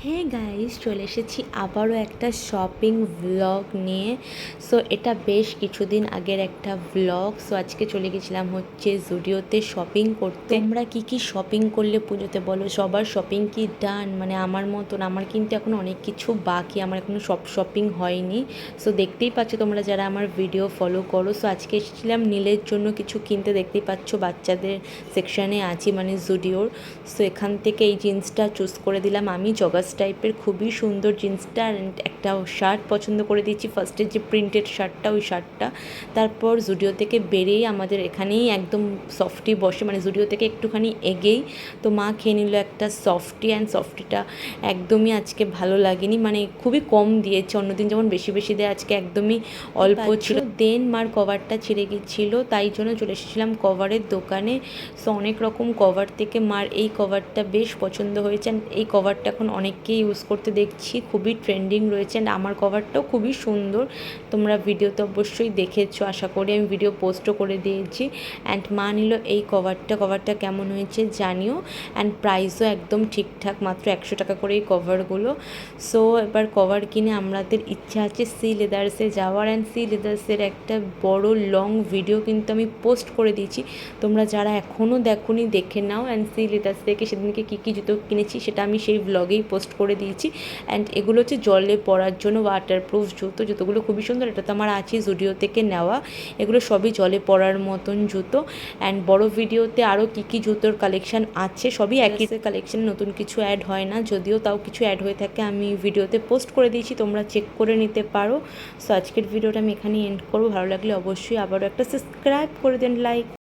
হ্যাঁ গাইস, চলে এসেছি আবারও একটা শপিং ভ্লগ নিয়ে। সো এটা বেশ কিছুদিন আগের একটা ভ্লগ। সো আজকে চলে গেছিলাম হচ্ছে জুডিওতে শপিং করতে। তোমরা কি কি শপিং করলে পুজোতে বলো? সবার শপিং কি ডান? মানে আমার মতন, আমার কিন্তু এখন অনেক কিছু বাকি, আমার এখনও সব শপিং হয়নি। সো দেখতেই পাচ্ছ তোমরা যারা আমার ভিডিও ফলো করো। সো আজকে এসেছিলাম নীলের জন্য কিছু কিনতে। দেখতেই পাচ্ছ বাচ্চাদের সেকশানে আছি, মানে জুডিওর। সো এখান থেকে এই জিন্সটা চুজ করে দিলাম আমি, জগাস টাইপের, খুবই সুন্দর জিন্সটা। অ্যান্ড একটা শার্ট পছন্দ করে দিয়েছি, ফার্স্টের যে প্রিন্টেড শার্টটা, ওই শার্টটা। তারপর জুডিও থেকে বেরিয়েই আমাদের এখানেই একদম সফটি বসে, মানে জুডিও থেকে একটুখানি এগেই। তো মা খেয়ে নিল একটা সফটি, অ্যান্ড সফটিটা একদমই আজকে ভালো লাগেনি, মানে খুবই কম দিয়েছে। অন্যদিন যেমন বেশি বেশি দেয়, আজকে একদমই অল্প ছিল। দেন মার কভারটা ছিঁড়ে গিয়েছিলো, তাই জন্য চলে এসেছিলাম কভারের দোকানে। সো অনেক রকম কভার থেকে মার এই কভারটা বেশ পছন্দ হয়েছে। অ্যান্ড এই কভারটা এখন অনেককেই ইউজ করতে দেখছি, খুবই ট্রেন্ডিং রয়েছে। অ্যান্ড আমার কভারটাও খুবই সুন্দর, তোমরা ভিডিওতে অবশ্যই দেখেছো আশা করি, আমি ভিডিও পোস্টও করে দিয়েছি। অ্যান্ড মা নিল এই কভারটা কেমন হয়েছে জানিও। অ্যান্ড প্রাইসও একদম ঠিকঠাক, মাত্র 100 টাকা করে এই কভারগুলো। সো এবার কভার কিনে আমাদের ইচ্ছা আছে সি লেদার্সে যাওয়ার। অ্যান্ড সি লেদার্সের একটা বড় লং ভিডিও কিন্তু আমি পোস্ট করে দিয়েছি, তোমরা যারা এখনও দেখোনি দেখে নাও। অ্যান্ড সি লেদার্স থেকে সেদিনকে কী কী জুতো কিনেছি সেটা আমি সেই ব্লগেই পোস্ট করে দিয়েছি। অ্যান্ড এগুলো হচ্ছে জলে পরার জন্য ওয়াটারপ্রুফ জুতো। জুতোগুলো খুবই সুন্দর, এটা তো আমার আছে জুডিও থেকে নেওয়া। এগুলো সবই জলে পরার মতন জুতো। অ্যান্ড বড় ভিডিওতে আরও কী কী জুতোর কালেকশান আছে, সবই একই কালেকশান, নতুন কিছু অ্যাড হয় না। যদিও তাও কিছু অ্যাড হয়ে থাকে, আমি ভিডিওতে পোস্ট করে দিয়েছি, তোমরা চেক করে নিতে পারো। সো আজকের ভিডিওটা আমি এখানেই এন্ড করবো। ভালো লাগলে অবশ্যই আবারও একটা সাবস্ক্রাইব করে দেন, লাইক।